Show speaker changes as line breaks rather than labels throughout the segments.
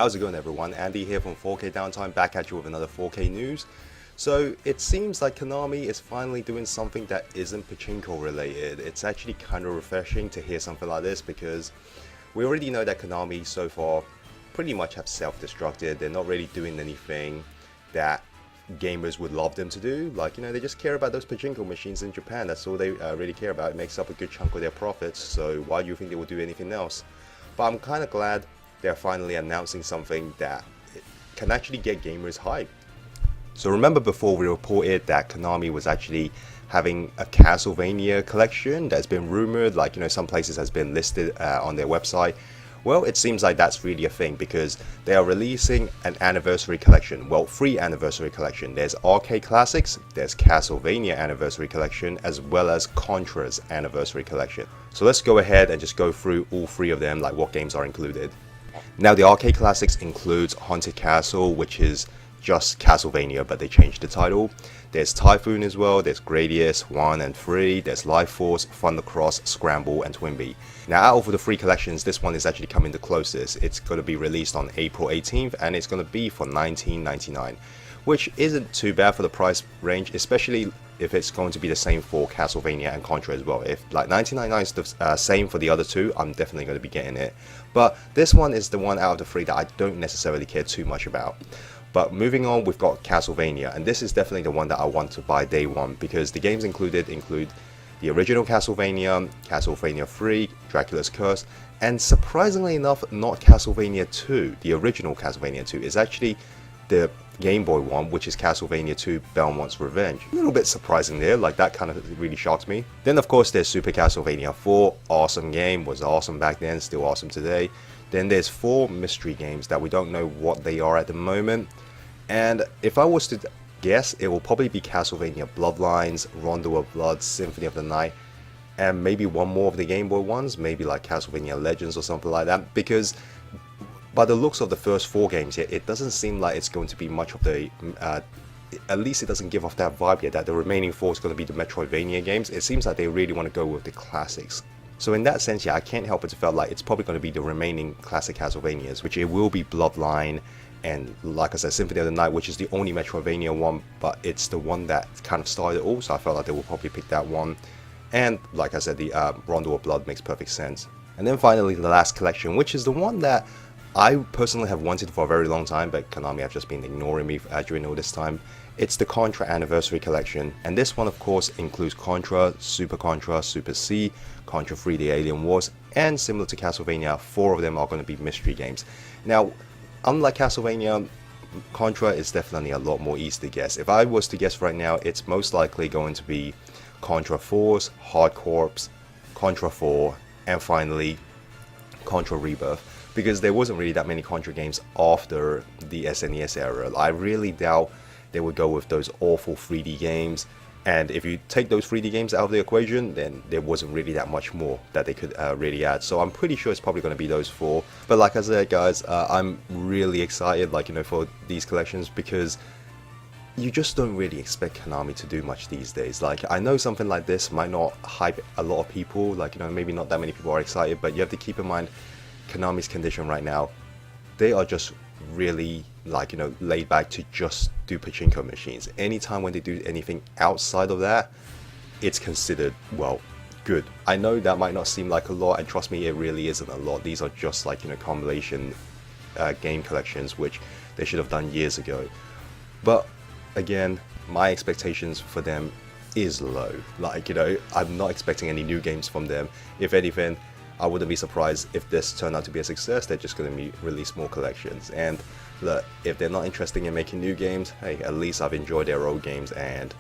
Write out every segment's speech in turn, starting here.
How's it going, everyone? Andy here from 4K Downtime, back at you with another 4K news. So it seems like Konami is finally doing something that isn't pachinko related. It's actually kind of refreshing to hear something like this because we already know that Konami so far pretty much have self-destructed. They're not really doing anything that gamers would love them to do. Like, they just care about those pachinko machines in Japan. That's all they really care about. It makes up a good chunk of their profits. So why do you think they would do anything else? But I'm kind of glad they're finally announcing something that can actually get gamers hyped. So remember before we reported that Konami was actually having a Castlevania collection that's been rumored, like, some places has been listed on their website. Well, it seems like that's really a thing because they are releasing an anniversary collection. Well, 3 anniversary collection. There's Arcade Classics, there's Castlevania anniversary collection, as well as Contra's anniversary collection. So let's go ahead and just go through all 3 of them, like what games are included. Now, the Arcade Classics includes Haunted Castle, which is just Castlevania, but they changed the title. There's Typhoon as well, there's Gradius 1 and 3, there's Life Force, Thunder Cross, Scramble, and Twinbee. Now, out of the 3 collections, this one is actually coming the closest. It's going to be released on April 18th, and it's going to be for $19.99, which isn't too bad for the price range, especially if it's going to be the same for Castlevania and Contra as well. If like $19.99 is the same for the other 2, I'm definitely going to be getting it. But this one is the one out of the 3 that I don't necessarily care too much about. But moving on, we've got Castlevania, and this is definitely the one that I want to buy day one because the games included include the original Castlevania, Castlevania 3, Dracula's Curse, and surprisingly enough, not Castlevania 2. The original Castlevania 2 is actually the Game Boy one, which is Castlevania 2 Belmont's Revenge. A little bit surprising there, like that kind of really shocked me. Then of course there's Super Castlevania 4, awesome game, was awesome back then, still awesome today. Then there's 4 mystery games that we don't know what they are at the moment. And if I was to guess, it will probably be Castlevania Bloodlines, Rondo of Blood, Symphony of the Night, and maybe one more of the Game Boy ones, maybe like Castlevania Legends or something like that, because by the looks of the first 4 games here, it doesn't seem like it's going to be much of the, at least it doesn't give off that vibe yet, that the remaining 4 is going to be the Metroidvania games. It seems like they really want to go with the classics. So in that sense, yeah, I can't help but to feel like it's probably going to be the remaining classic Castlevanias, which it will be Bloodline, and like I said, Symphony of the Night, which is the only Metroidvania one, but it's the one that kind of started it all, so I felt like they will probably pick that one. And like I said, the Rondo of Blood makes perfect sense. And then finally, the last collection, which is the one that I personally have wanted for a very long time, but Konami have just been ignoring me during all this time. It's the Contra Anniversary Collection, and this one of course includes Contra, Super C, Contra 3D Alien Wars, and similar to Castlevania, 4 of them are going to be mystery games. Now, unlike Castlevania, Contra is definitely a lot more easy to guess. If I was to guess right now, it's most likely going to be Contra Force, Hard Corps, Contra 4, and finally Contra Rebirth. Because there wasn't really that many Contra games after the SNES era. I really doubt they would go with those awful 3D games. And if you take those 3D games out of the equation, then there wasn't really that much more that they could really add. So I'm pretty sure it's probably going to be those 4. But like I said, guys, I'm really excited, for these collections because you just don't really expect Konami to do much these days. Like, I know something like this might not hype a lot of people, maybe not that many people are excited, but you have to keep in mind Konami's condition right now. They are just really laid back to just do pachinko machines. Anytime when they do anything outside of that, it's considered, well, good. I know that might not seem like a lot, and trust me, it really isn't a lot. These are just compilation game collections, which they should have done years ago. But again, my expectations for them is low. I'm not expecting any new games from them. If anything, I wouldn't be surprised if this turned out to be a success. They're just going to release more collections. And look, if they're not interested in making new games, hey, at least I've enjoyed their old games and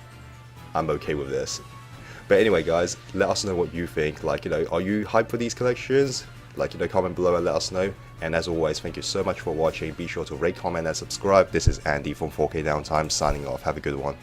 I'm okay with this. But anyway, guys, let us know what you think. Are you hyped for these collections? Comment below and let us know. And as always, thank you so much for watching. Be sure to rate, comment, and subscribe. This is Andy from 4K Downtime signing off. Have a good one.